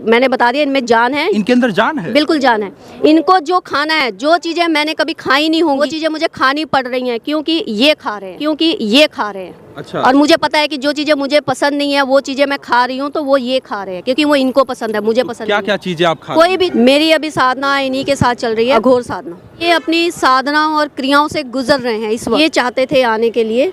मैंने बता दिया, इनमें जान है, इनके अंदर जान है, बिल्कुल जान है। इनको जो खाना है, जो चीजें मैंने कभी खाई नहीं होंगी, वो चीजें मुझे खानी पड़ रही हैं क्योंकि ये खा रहे हैं। अच्छा। और मुझे पता है कि जो चीजें मुझे पसंद नहीं है वो चीजें मैं खा रही हूँ, तो वो ये खा रहे हैं क्योंकि वो इनको पसंद है, मुझे पसंद क्या नहीं क्या है। चीजें आप खा कोई भी, मेरी अभी साधना इन्हीं के साथ चल रही है, अघोर साधना। ये अपनी साधना और क्रियाओं से गुजर रहे हैं इस वक्त। ये चाहते थे आने के लिए,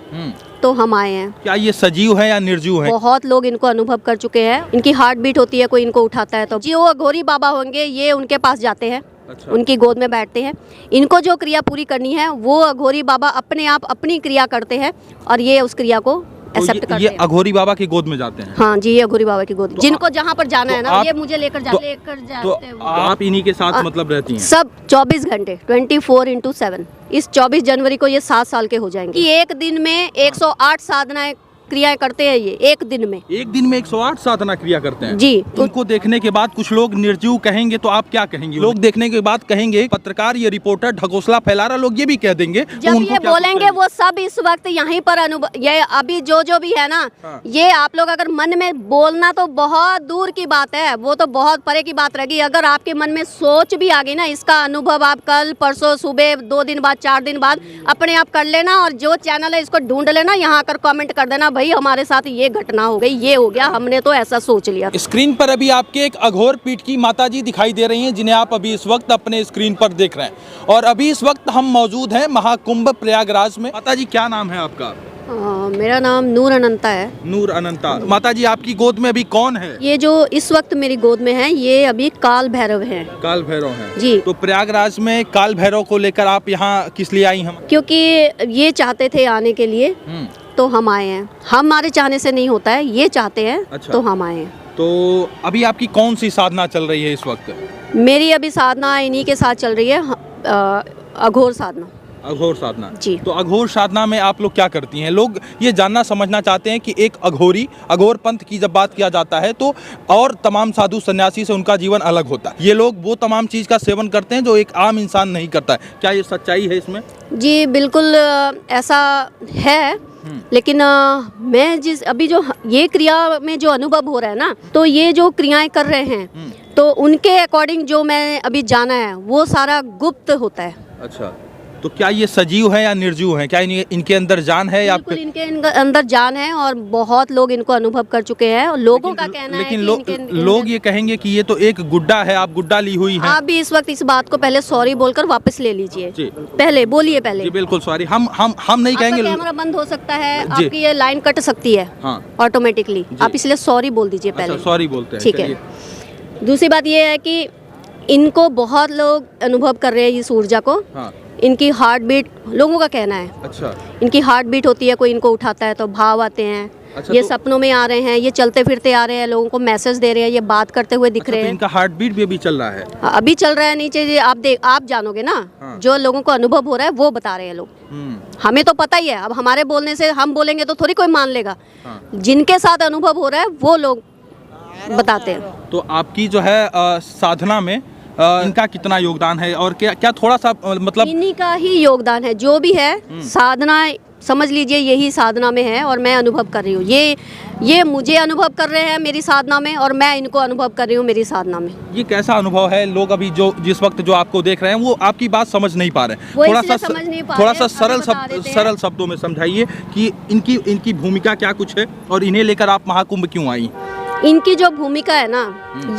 तो हम आए हैं। क्या ये सजीव है या निर्जीव है? बहुत लोग इनको अनुभव कर चुके हैं। इनकी हार्ट बीट होती है, कोई इनको उठाता है तो जी वो अघोरी बाबा होंगे, ये उनके पास जाते हैं। अच्छा। उनकी गोद में बैठते हैं। इनको जो क्रिया पूरी करनी है वो अघोरी बाबा अपने आप अपनी क्रिया करते हैं और ये उस क्रिया को एक्सेप्ट करते ये हैं। अघोरी बाबा की गोद में जाते हैं? हाँ जी, ये अघोरी बाबा की गोद, जिनको जहाँ पर जाना है ना, ये मुझे लेकर जाते हैं। तो आप इन्हीं के साथ मतलब रहती हैं? सब 24 घंटे 24/7। इस 24 जनवरी को ये 7 साल के हो जाएंगे। कि एक दिन में 108 साधनाएं क्रियाएं करते हैं ये, एक दिन में 108 साधना क्रिया करते हैं जी। उनको देखने के बाद कुछ लोग निर्जीव कहेंगे, तो आप क्या कहेंगे? लोग देखने के बाद कहेंगे पत्रकार ये रिपोर्टर ढकोसला फैला रहा, लोग ये भी कह देंगे। जब तो ये बोलेंगे वो सब इस वक्त यहीं पर अनुभव, ये अभी जो भी है ना, ये आप लोग अगर मन में बोलना तो बहुत दूर की बात है, वो तो बहुत परे की बात रहेगी। अगर आपके मन में सोच भी आ गई ना, इसका अनुभव आप कल परसों सुबह 2 दिन बाद 4 दिन बाद अपने आप कर लेना, और जो चैनल है इसको ढूंढ लेना, यहाँ आकर कमेंट कर देना भाई हमारे साथ ये घटना हो गई, ये हो गया, हमने तो ऐसा सोच लिया। स्क्रीन पर अभी आपके एक अघोर पीठ की माताजी दिखाई दे रही हैं, जिन्हें आप अभी इस वक्त अपने स्क्रीन पर देख रहे हैं। और अभी इस वक्त हम मौजूद हैं महाकुंभ प्रयागराज में। माताजी क्या नाम है आपका? मेरा नाम नूर अनंता है। नूर अनंता। माताजी आपकी गोद में अभी कौन है? ये जो इस वक्त मेरी गोद में है ये अभी काल भैरव हैं। काल भैरव हैं जी। तो प्रयागराज में काल भैरव को लेकर आप यहाँ किस लिए आई? हम क्योंकि ये चाहते थे आने के लिए, तो हम आए हैं। हमारे चाहने से नहीं होता है, ये चाहते हैं। अच्छा। तो हम आए हैं। तो अभी आपकी कौन सी साधना चल रही है इस वक्त? मेरी अभी साधना इन्हीं के साथ चल रही है, अघोर साधना। अघोर साधना जी। तो अघोर साधना में आप लोग क्या करती हैं? लोग ये जानना समझना चाहते हैं कि एक अघोर पंथ की जब बात किया जाता है तो और तमाम साधु सन्यासी से उनका जीवन अलग होता है। ये लोग वो तमाम चीज़ का सेवन करते हैं जो एक आम इंसान नहीं करता है। क्या ये सच्चाई है इसमें? जी बिल्कुल ऐसा है। लेकिन मैं अभी जो ये क्रिया में जो अनुभव हो रहा है ना, तो ये जो क्रियाएं कर रहे हैं तो उनके अकॉर्डिंग जो मैं अभी जाना है वो सारा गुप्त होता है। अच्छा। तो क्या ये सजीव है या निर्जीव है? क्या इनके अंदर जान है या? बिल्कुल इनके अंदर जान है और बहुत लोग इनको अनुभव कर चुके हैं और लोगों का कहना है कि लोग ये कहेंगे कि ये तो एक गुड्डा है, आप गुड्डा ली हुई हैं। आप भी इस वक्त इस बात को पहले सॉरी बोलकर वापस ले लीजिए। पहले बोलिए पहले। जी बिल्कुल सॉरी। हम नहीं कहेंगे। कैमरा बंद हो सकता है, आपकी ये लाइन कट सकती है ऑटोमेटिकली, आप इसलिए सॉरी बोल दीजिए पहले। सॉरी बोलते हैं, ठीक है। दूसरी बात ये है कि इनको बहुत लोग अनुभव कर रहे हैं इस ऊर्जा को। इनकी हार्ट बीट, लोगों का कहना है। अच्छा। इनकी हार्ट बीट होती है, कोई इनको उठाता है तो भाव आते हैं। अच्छा, ये तो सपनों में आ रहे हैं, ये चलते फिरते आ रहे हैं, लोगों को मैसेज दे रहे हैं, ये बात करते हुए दिख रहे हैं। तो इनका हार्ट बीट भी अभी चल रहा है? अभी चल रहा है नीचे, आप जानोगे ना। जो लोगों को अनुभव हो रहा है वो बता रहे हैं लोग। हमें तो पता ही है, अब हमारे बोलने से हम बोलेंगे तो थोड़ी कोई मान लेगा। जिनके साथ अनुभव हो रहा है वो लोग बताते हैं। तो आपकी जो है साधना में इनका कितना योगदान है और क्या थोड़ा सा मतलब? इन्हीं का ही योगदान है, जो भी है साधना समझ लीजिए यही साधना में है और मैं अनुभव कर रही हूँ। ये मुझे अनुभव कर रहे हैं मेरी साधना में और मैं इनको अनुभव कर रही हूँ मेरी साधना में। ये कैसा अनुभव है? लोग अभी जिस वक्त जो आपको देख रहे हैं वो आपकी बात समझ नहीं पा रहे। थोड़ा सा सरल शब्दों में समझाइए कि इनकी भूमिका क्या कुछ है और इन्हें लेकर आप महाकुंभ क्यों आई? इनकी जो भूमिका है ना,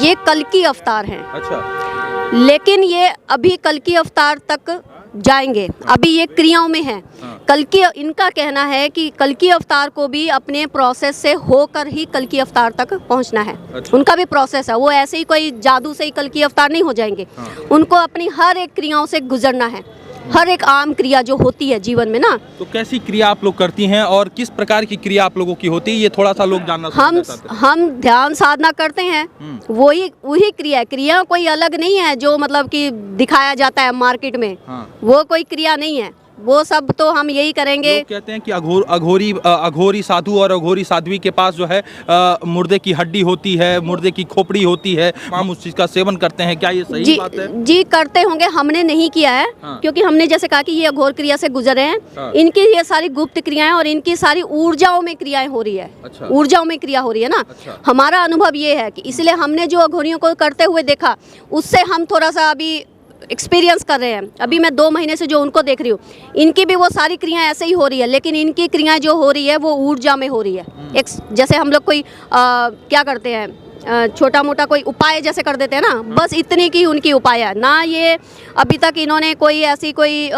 ये कल की अवतार है। अच्छा। लेकिन ये अभी कल की अवतार तक जाएंगे, अभी ये क्रियाओं में है। इनका कहना है कि कल की अवतार को भी अपने प्रोसेस से होकर ही कल की अवतार तक पहुंचना है। अच्छा। उनका भी प्रोसेस है, वो ऐसे ही कोई जादू से ही कल की अवतार नहीं हो जाएंगे। उनको अपनी हर एक क्रियाओं से गुजरना है, हर एक आम क्रिया जो होती है जीवन में ना। तो कैसी क्रिया आप लोग करती हैं और किस प्रकार की क्रिया आप लोगों की होती है, ये थोड़ा सा लोग जानना चाहते हैं। हम ध्यान साधना करते हैं, वही क्रिया कोई अलग नहीं है जो मतलब कि दिखाया जाता है मार्केट में। वो कोई क्रिया नहीं है, वो सब तो हम यही करेंगे। लोग कहते हैं कि अघोरी साधु और अघोरी साध्वी के पास जो है मुर्दे की हड्डी होती है, मुर्दे की खोपड़ी होती है, हम उस चीज का सेवन करते हैं, क्या ये सही बात है? जी करते होंगे, हमने नहीं किया है। हाँ। क्योंकि हमने जैसे कहा कि ये अघोर क्रिया से गुजरे हैं। हाँ। इनकी ये सारी गुप्त क्रियाएं और इनकी सारी ऊर्जाओं में क्रियाएं हो रही है। अच्छा। ऊर्जाओं में क्रिया हो रही है ना। अच्छा। हमारा अनुभव ये है कि इसलिए हमने जो अघोरियों को करते हुए देखा, उससे हम थोड़ा सा अभी एक्सपीरियंस कर रहे हैं। अभी मैं 2 महीने से जो उनको देख रही हूँ, इनकी भी वो सारी क्रियाएं ऐसे ही हो रही है, लेकिन इनकी क्रियाएं जो हो रही है वो ऊर्जा में हो रही है। एक जैसे हम लोग कोई क्या करते हैं, छोटा मोटा कोई उपाय जैसे कर देते हैं ना, बस इतनी की उनकी उपाय है ना। ये अभी तक इन्होंने कोई ऐसी कोई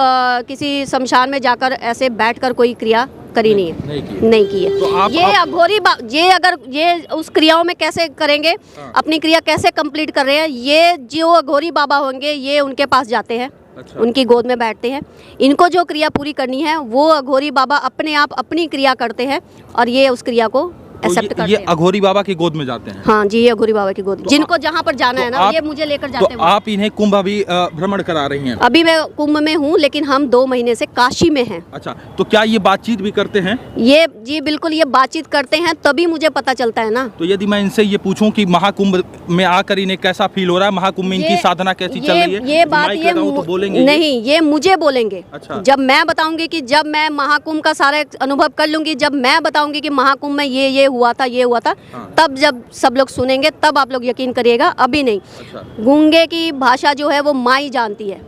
किसी शमशान में जाकर ऐसे बैठकर कोई क्रिया करी नहीं है, नहीं की है। तो ये अघोरी ये अगर ये उस क्रियाओं में कैसे करेंगे, अपनी क्रिया कैसे कंप्लीट कर रहे हैं, ये जो अघोरी बाबा होंगे ये उनके पास जाते हैं। अच्छा। उनकी गोद में बैठते हैं। इनको जो क्रिया पूरी करनी है वो अघोरी बाबा अपने आप अपनी क्रिया करते हैं और ये उस क्रिया को एक्सेप्ट करते हैं। ये अघोरी बाबा की गोद में जाते हैं? हाँ जी, ये अघोरी बाबा की गोद, जिनको जहाँ पर जाना है ना, ये मुझे लेकर जाते हैं। आप इन्हें कुंभ अभी भ्रमण करा रही हैं? अभी मैं कुंभ में हूँ, लेकिन हम 2 महीने से काशी में हैं। अच्छा, तो क्या ये बातचीत भी करते हैं? ये जी बिल्कुल, ये बातचीत करते हैं, तभी मुझे पता चलता है ना। तो यदि मैं इनसे ये पूछूं कि महाकुंभ में आकर इन्हें कैसा फील हो रहा है, महाकुंभ में इनकी साधना कैसी चल रही है, ये बात ये तो बोलेंगे? नहीं, ये मुझे बोलेंगे। अच्छा। जब मैं बताऊंगी कि जब मैं महाकुंभ का सारा अनुभव कर लूंगी, जब मैं बताऊंगी कि महाकुंभ में ये हुआ था, ये हुआ था, तब जब सब लोग सुनेंगे तब आप लोग यकीन करिएगा, अभी नहीं। अच्छा। गूंगे की भाषा जो है वो माँ ही जानती है,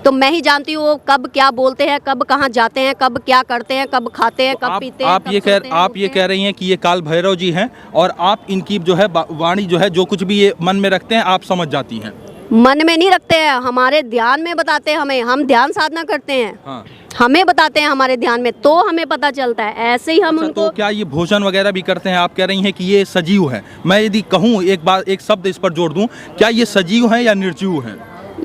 तो मैं ही जानती हूँ वो कब क्या बोलते हैं, कब कहाँ जाते हैं, कब क्या करते हैं, कब खाते हैं, कब पीते हैं। आप ये कह रही हैं कि ये काल भैरव जी हैं और आप इनकी जो है वाणी जो है, जो कुछ भी ये मन में रखते हैं आप समझ जाती हैं? मन में नहीं रखते हैं, हमारे ध्यान में बताते हैं हमें। हम ध्यान साधना करते हैं। हाँ। हमें बताते हैं हमारे ध्यान में, तो हमें पता चलता है। ऐसे ही हम उनको। तो क्या ये भोजन वगैरह भी करते हैं? आप कह रही हैं कि ये सजीव है। मैं यदि कहूँ एक शब्द इस पर जोड़ दूं, क्या ये सजीव हैं या निर्जीव हैं?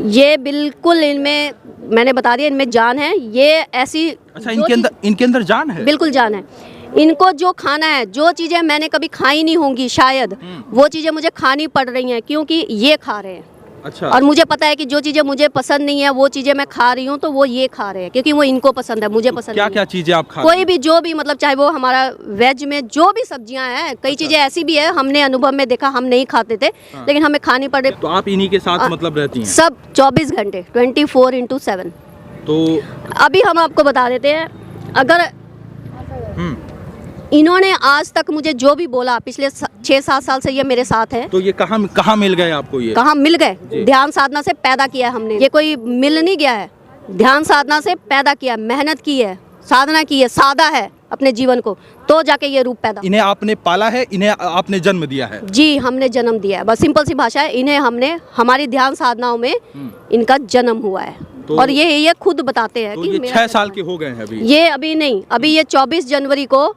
ये बिल्कुल, इनमें मैंने बता दिया, इनमें जान है। ये ऐसी। अच्छा, इनके अंदर जान है? बिल्कुल जान है। इनको जो खाना है, जो चीजें मैंने कभी खाई नहीं होंगी शायद, वो चीजें मुझे खानी पड़ रही हैं, क्योंकि ये खा रहे हैं। अच्छा। और मुझे पता है कि जो चीजें मुझे पसंद नहीं है वो चीजें मैं खा रही हूँ, तो वो ये खा रहे हैं क्योंकि वो इनको पसंद है, मुझे पसंद क्या क्या चीजें आप खा? कोई भी, जो भी, मतलब चाहे वो हमारा वेज में जो भी सब्जियां हैं, कई चीजें ऐसी भी है हमने अनुभव में देखा, हम नहीं खाते थे लेकिन हमें खानी पड़े। तो आप इन्हीं के साथ मतलब रहती हैं? सब 24 घंटे 24/7। तो अभी हम आपको बता देते हैं, अगर इन्होंने आज तक मुझे जो भी बोला, पिछले 6-7 साल से ये मेरे साथ है। तो ये कहाँ मिल गए आपको? ये कहाँ मिल गए? ध्यान साधना से पैदा किया है हमने। ये कोई मिल नहीं गया है, ध्यान साधना से पैदा किया, मेहनत की है, साधना की है, साधा है अपने जीवन को, तो जाके ये रूप पैदा। इन्हें आपने पाला है, इन्हें आपने जन्म दिया है? जी, हमने जन्म दिया है। बस सिंपल सी भाषा है, इन्हें हमने हमारी ध्यान साधनाओं में इनका जन्म हुआ है। तो और ये खुद बताते हैं कि ये 6 साल के हो गए हैं अभी? ये अभी नहीं, अभी ये 24 जनवरी को,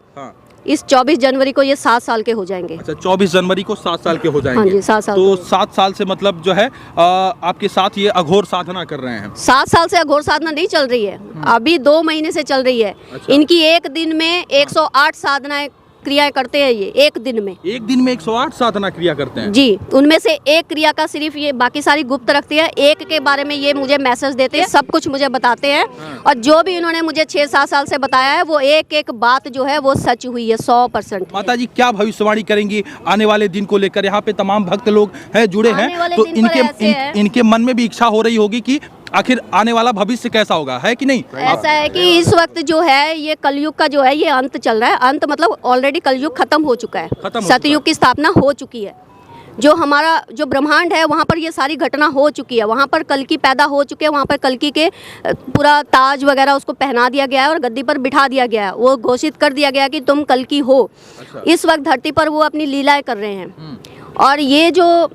इस 24 जनवरी को ये 7 साल के हो जाएंगे। अच्छा, 24 जनवरी को 7 साल के हो जाएंगे? हाँ जी, 7 साल। तो 7 साल से मतलब जो है आपके साथ ये अघोर साधना कर रहे हैं? 7 साल से अघोर साधना नहीं चल रही है, अभी 2 महीने से चल रही है। अच्छा। इनकी एक दिन में 108 साधनाएं क्रियाएं करते हैं ये, एक दिन में। एक दिन में 108 साधना क्रिया करते हैं? जी, उनमें से एक क्रिया का सिर्फ ये, बाकी सारी गुप्त रखती है। एक के बारे में ये मुझे मैसेज देते हैं, सब कुछ मुझे बताते हैं। और जो भी इन्होंने मुझे 6-7 साल से बताया है, वो एक बात जो है वो सच हुई है 100%। माता जी, क्या भविष्यवाणी करेंगी आने वाले दिन को लेकर? यहाँ पे तमाम भक्त लोग हैं, जुड़े हैं, तो इनके मन में भी इच्छा हो रही होगी कि आखिर आने वाला भविष्य कैसा होगा, है कि नहीं? ऐसा है कि इस वक्त जो है ये कलयुग का जो है ये अंत चल रहा है। अंत मतलब ऑलरेडी कलयुग खत्म हो चुका है, सतयुग की स्थापना हो चुकी है। जो हमारा जो ब्रह्मांड है वहाँ पर ये सारी घटना हो चुकी है, वहाँ पर कल्कि पैदा हो चुके हैं, वहाँ पर कल्कि के पूरा ताज वगैरह उसको पहना दिया गया है और गद्दी पर बिठा दिया गया है। वो घोषित कर दिया गया कि तुम कल्कि हो। अच्छा। इस वक्त धरती पर वो अपनी लीलाएं कर रहे हैं और ये जो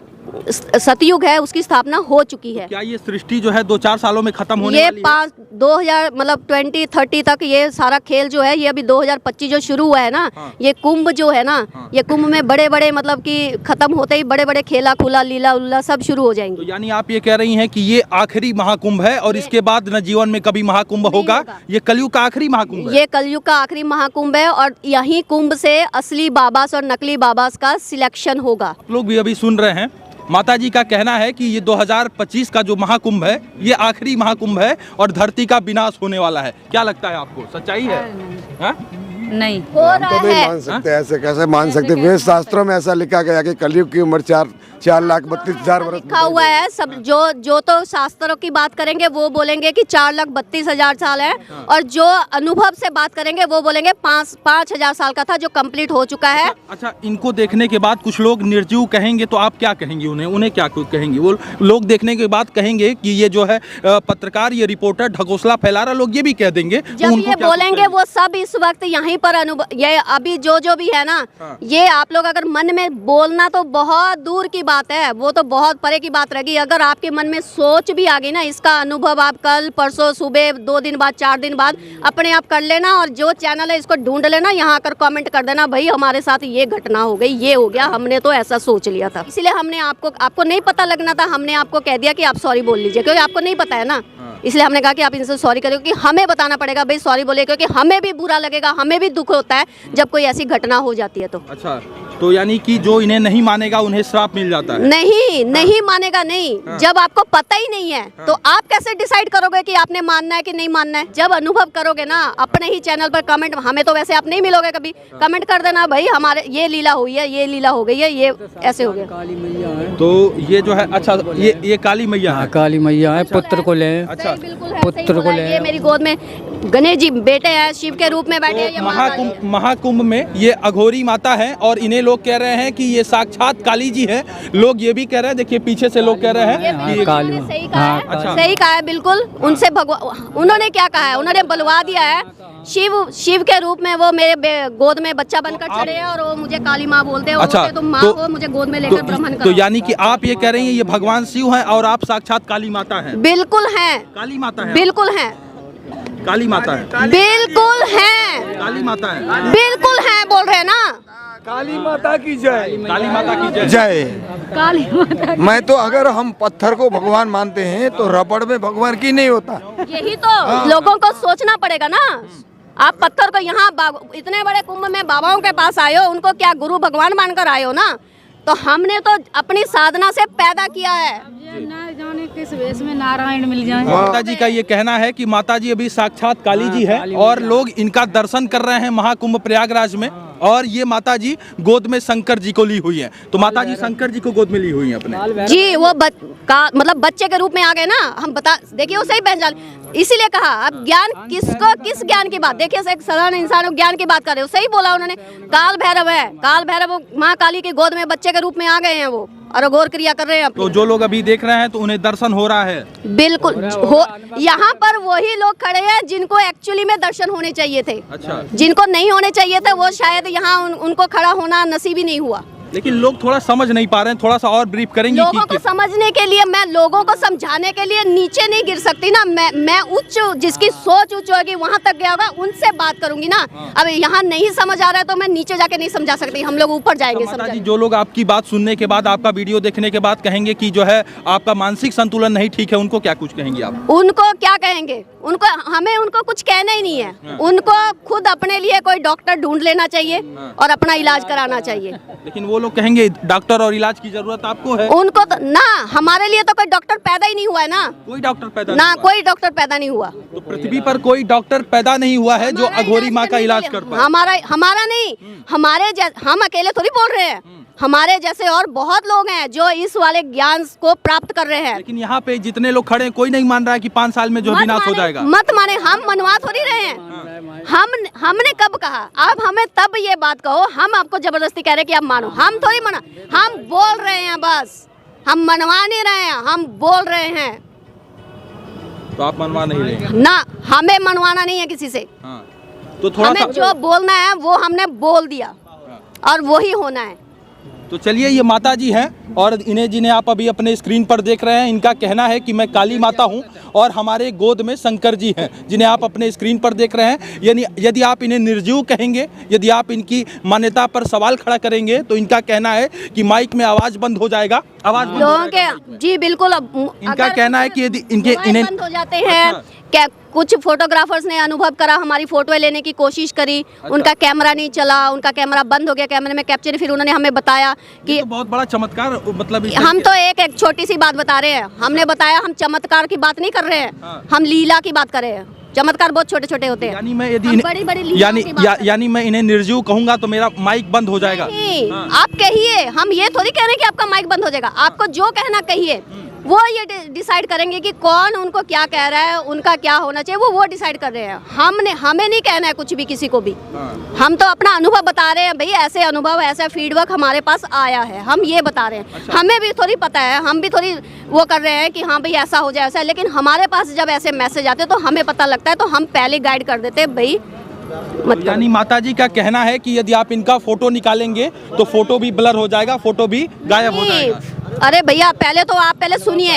सतयुग है उसकी स्थापना हो चुकी है। क्या ये सृष्टि जो है 2-4 सालों में खत्म होने वाली है? 2000 मतलब 2030 तक ये सारा खेल जो है, ये अभी 2025 जो शुरू हुआ है ना। हाँ। ये कुंभ जो है ना। हाँ। ये कुंभ में बड़े बड़े मतलब कि खत्म होते ही बड़े बड़े खेला खुला लीला उल्ला सब शुरू हो जाएंगे। तो यानी आप ये कह रही हैं कि ये आखिरी महाकुंभ है और इसके बाद न जीवन में कभी महाकुंभ होगा? ये कलयुग का आखिरी महाकुंभ है? ये कलयुग का आखिरी महाकुंभ है और यही कुंभ से असली बाबास और नकली बाबास का सिलेक्शन होगा। लोग भी अभी सुन रहे हैं माता जी का कहना है कि ये 2025 का जो महाकुंभ है ये आखिरी महाकुंभ है और धरती का विनाश होने वाला है। क्या लगता है आपको, सच्चाई है? हाँ? नहीं हो हम रहा तो नहीं है। मान सकते, ऐसे कैसे मान सकते? वेद शास्त्रों में ऐसा लिखा गया कि कलयुग की उम्र 4,32,000 वर्ष लिखा हुआ है सब। जो तो शास्त्रों की बात करेंगे वो बोलेंगे कि 4,32,000 साल है, और जो अनुभव से बात करेंगे वो बोलेंगे 5,000 साल का था जो कंप्लीट हो चुका है। अच्छा, इनको देखने के बाद कुछ लोग निर्जीव कहेंगे तो आप क्या कहेंगे उन्हें क्या कहेंगे? वो लोग देखने के बाद कहेंगे कि ये जो है पत्रकार, ये रिपोर्टर ढकोसला फैला रहा, लोग ये भी कह देंगे। तो जब उनको ये क्या बोलेंगे वो सब इस वक्त यहीं पर अनुभव, ये अभी जो भी है ना, ये आप लोग अगर मन में बोलना तो बहुत दूर की बात है, वो तो बहुत परे की बात रहेगी। अगर आपके मन में सोच भी आ गई ना, इसका अनुभव आप कल परसों सुबह 2 दिन बाद 4 दिन बाद अपने आप कर लेना, और जो चैनल है इसको ढूंढ लेना, यहाँ आकर कमेंट कर देना भाई हमारे साथ ये घटना हो गई, ये हो गया, हमने तो ऐसा सोच लिया था। इसलिए हमने आपको नहीं पता लगना था, हमने आपको कह दिया कि आप सॉरी बोल लीजिए, क्योंकि आपको नहीं पता है ना, इसलिए हमने कहा कि आप इनसे सॉरी करें, क्योंकि हमें बताना पड़ेगा भाई सॉरी बोले, क्योंकि हमें भी बुरा लगेगा, हमें भी दुख होता है जब कोई ऐसी घटना हो जाती है तो। अच्छा, तो यानी कि जो इन्हें नहीं मानेगा उन्हें श्राप मिल जाता है? नहीं मानेगा नहीं। जब आपको पता ही नहीं है तो आप कैसे डिसाइड करोगे कि आपने मानना है कि नहीं मानना है? जब अनुभव करोगे ना, अपने ही चैनल पर कमेंट, हमें तो वैसे आप नहीं मिलोगे कभी, कमेंट कर देना भाई हमारे ये लीला हुई है, ये लीला हो गई है, ये ऐसे हो गया। काली मैया है, तो ये जो है, अच्छा ये काली मैया है? काली मैया है, पुत्र को ले। अच्छा, बिल्कुल है, पुत्र सही बोला को है। ले। ये मेरी गोद में गणेश जी बेटे हैं, शिव के रूप में बैठे हैं। ये तो महाकुंभ में ये अघोरी माता है और इन्हें लोग कह रहे हैं कि ये साक्षात काली जी है। लोग ये भी कह रहे हैं, देखिए पीछे से लोग कह रहे हैं कि काली उन्होंने सही कहा हाँ, है, अच्छा। सही कहा है बिल्कुल। उनसे उन्होंने क्या कहा है, उन्होंने बुलवा दिया है शिव के रूप में, वो मेरे गोद में बच्चा बनकर चढ़े हैं और वो मुझे काली माँ बोलते हैं। अच्छा, तुम माँ हो, मुझे गोद में लेकर ब्राह्मण तो करो। यानी कि आप ये कह रही हैं ये भगवान शिव हैं और आप साक्षात काली माता हैं? बिल्कुल है, काली माता है? बिल्कुल है, काली माता है? बिल्कुल है, काली माता है? बिल्कुल है, बोल रहे हैं ना। काली माता की जय। काली माता की जय। जय। काली माता, मैं तो अगर हम पत्थर को भगवान मानते हैं तो रबड़ में भगवान की नहीं होता। यही तो लोगों को सोचना पड़ेगा ना। आप पत्थर को यहाँ इतने बड़े कुंभ में बाबाओं के पास आए हो, उनको क्या गुरु भगवान मानकर आए हो ना? तो हमने तो अपनी साधना से पैदा किया है। ना जाने किस वेश में नारायण मिल जाए। माता जी का ये कहना है कि माता जी अभी साक्षात काली जी है और लोग इनका दर्शन कर रहे हैं महाकुंभ प्रयागराज में, और ये माता जी गोद में शंकर जी को ली हुई हैं। तो माता जी शंकर जी को गोद में ली हुई हैं अपने जी। वो मतलब बच्चे के रूप में आ गए ना, हम बता देखिए वो सही पहचान, इसीलिए कहा। अब ज्ञान किस ज्ञान की बात, देखिए एक साधारण इंसान ज्ञान की बात कर रहे हो, सही बोला उन्होंने। काल भैरव है, काल भैरव माँ काली की गोद में बच्चे के रूप में आ गए हैं वो, और अघोर क्रिया कर रहे हैं। तो जो लोग अभी देख रहे हैं तो उन्हें दर्शन हो रहा है? बिल्कुल हो। यहाँ पर वही लोग खड़े हैं जिनको एक्चुअली में दर्शन होने चाहिए थे। अच्छा, जिनको नहीं होने चाहिए थे वो शायद यहाँ उनको खड़ा होना नसीब ही नहीं हुआ। लेकिन लोग थोड़ा समझ नहीं पा रहे हैं, थोड़ा सा और ब्रीफ करेंगे? लोगों को समझने के लिए, मैं लोगों को समझाने के लिए नीचे नहीं गिर सकती ना। मैं उच्च, जिसकी सोच उच्च होगी वहां तक गया होगा, उनसे बात करूंगी ना। अब यहाँ नहीं समझ आ रहा है तो मैं नीचे जाके नहीं समझा सकती, हम लोग ऊपर जाएंगे। माता जी, जो लोग आपकी बात सुनने के बाद, आपका वीडियो देखने के बाद कहेंगे कि जो है आपका मानसिक संतुलन नहीं ठीक है, उनको क्या कुछ कहेंगे आप? उनको क्या कहेंगे, उनको कुछ कहना ही नहीं है। उनको खुद अपने लिए कोई डॉक्टर ढूंढ लेना चाहिए और अपना इलाज कराना चाहिए। लेकिन वो लोग कहेंगे डॉक्टर और इलाज की जरूरत आपको है। उनको तो ना, हमारे लिए तो कोई डॉक्टर पैदा ही नहीं हुआ है ना। कोई डॉक्टर पैदा ना नहीं हुआ। कोई डॉक्टर पैदा नहीं हुआ। तो पृथ्वी पर कोई डॉक्टर पैदा नहीं हुआ है जो अघोरी माँ का इलाज कर पाए? हमारा नहीं, हम अकेले थोड़ी बोल रहे हैं। हमारे जैसे और बहुत लोग हैं जो इस वाले ज्ञान को प्राप्त कर रहे हैं। लेकिन यहाँ पे जितने लोग खड़े हैं कोई नहीं मान रहा है कि 5 साल में जो विनाश हो जाएगा। मत माने, हम मनवा थोड़ी रहे हैं। हमने कब कहा? आप हमें तब ये बात कहो, हम आपको जबरदस्ती कह रहे हैं कि आप मानो। हम थोड़ी मना, हम बोल रहे हैं बस, हम मनवा नहीं रहे हैं, हम बोल रहे हैं। तो आप मनवा नहीं रहे हैं? ना, हमें मनवाना नहीं है किसी से। हाँ। तो थोड़ा हमें जो बोलना है वो हमने बोल दिया और वही होना है। तो चलिए, ये माता जी हैं और इन्हें जिन्हें आप अभी अपने स्क्रीन पर देख रहे हैं, इनका कहना है कि मैं काली माता हूं और हमारे गोद में शंकर जी हैं, जिन्हें आप अपने स्क्रीन पर देख रहे हैं। यानी यदि आप इन्हें निर्जीव कहेंगे, यदि आप इनकी मान्यता पर सवाल खड़ा करेंगे तो इनका कहना है कि माइक में आवाज बंद हो जाएगा। आवाज बंद हो लोगों जाएगा। के जी बिल्कुल। इनका कहना है कि यदि इन्हें बंद हो जाते हैं, क्या कुछ फोटोग्राफर्स ने अनुभव करा, हमारी फोटो लेने की कोशिश करी, उनका कैमरा नहीं चला, उनका कैमरा बंद हो गया, कैमरे में कैप्चर, फिर उन्होंने हमें बताया कि तो बहुत बड़ा चमत्कार, मतलब इस हम तो एक छोटी सी बात बता रहे हैं। हमने बताया हम चमत्कार की बात नहीं कर रहे हैं, हम लीला की बात कर रहे हैं। चमत्कार बहुत छोटे छोटे होते हैं। यानी मैं यदि हम बड़ी-बड़ी लीलाओं की बात यानी मैं इन्हें निर्जीव कहूंगा तो मेरा माइक बंद हो जाएगा। नहीं, आप कहिए, हम ये थोड़ी कह रहे हैं कि आपका माइक बंद हो जाएगा। आपको जो कहना कहिए, वो ये डिसाइड करेंगे कि कौन उनको क्या कह रहा है, उनका क्या होना चाहिए, वो डिसाइड कर रहे हैं। हमें नहीं कहना है कुछ भी किसी को भी। हम तो अपना अनुभव बता रहे हैं, भाई ऐसे अनुभव, ऐसा फीडबैक हमारे पास आया है, हम ये बता रहे हैं। हमें भी थोड़ी पता है, हम भी थोड़ी वो कर रहे हैं कि हाँ भाई ऐसा हो जाए ऐसा, लेकिन हमारे पास जब ऐसे मैसेज आते हैं तो हमें पता लगता है, तो हम पहले गाइड कर देते हैं भाई मत। यानी माताजी का कहना है कि यदि आप इनका फोटो निकालेंगे तो फोटो भी ब्लर हो जाएगा, फोटो भी गायब हो जाएगा। अरे भैया आप पहले सुनिए।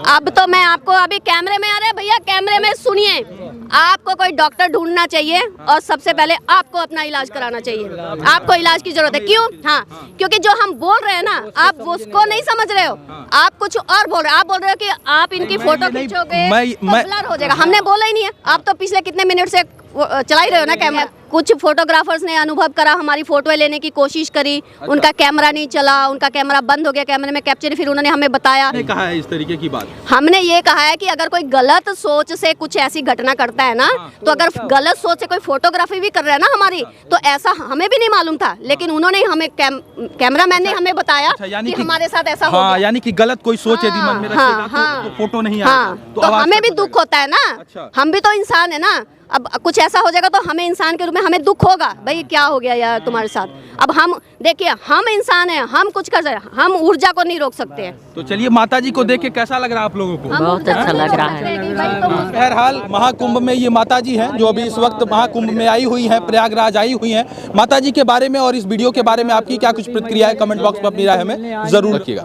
अब तो मैं आपको अभी कैमरे में, अरे भैया कैमरे में सुनिए। आपको कोई डॉक्टर ढूंढना चाहिए और सबसे पहले आपको अपना इलाज कराना चाहिए। आपको इलाज की जरूरत है। क्यों? हाँ, क्योंकि जो हम बोल रहे हैं ना, आप उसको नहीं समझ रहे हो। आप कुछ और बोल रहे हो। आप बोल रहे हो कि आप इनकी फोटो खींचोगे तो ब्लर हो जाएगा। हमने बोला ही नहीं है। आप तो पिछले कितने मिनट से चला ही रहे हो ना कैमरा। कुछ फोटोग्राफर्स ने अनुभव करा, हमारी फोटो लेने की कोशिश करी, उनका कैमरा नहीं चला, उनका कैमरा बंद हो गया, कैमरे में कैप्चर, फिर उन्होंने हमें बताया। कहा है इस तरीके की बात? हमने ये कहा है कि अगर कोई गलत सोच से कुछ ऐसी घटना करता है ना, तो अगर गलत सोच से कोई फोटोग्राफी भी कर रहा है ना हमारी, तो ऐसा हमें भी नहीं मालूम था, लेकिन उन्होंने हमें कैमरामैन ने हमें बताया कि हमारे साथ ऐसा हो गया। यानी कि गलत कोई सोच यदि मन में रखेगा तो फोटो नहीं आएगा। तो हमें भी दुख होता है ना, हम भी तो इंसान है ना। अब कुछ ऐसा हो जाएगा तो हमें इंसान के रूप में हमें दुख होगा, भाई क्या हो गया यार तुम्हारे साथ। अब हम देखिए, हम इंसान हैं, हम कुछ कर सकते, हम ऊर्जा को नहीं रोक सकते हैं। तो चलिए, माताजी को देख के कैसा लग रहा है आप लोगों को? बहुत अच्छा लग रहा है। बहरहाल महाकुंभ में ये माताजी हैं जो अभी इस वक्त महाकुंभ में आई हुई हैं, प्रयागराज आई हुई हैं। माताजी के बारे में और इस वीडियो के बारे में आपकी क्या कुछ प्रतिक्रिया है, कमेंट बॉक्स में अपनी राय हमें जरूर रखिएगा।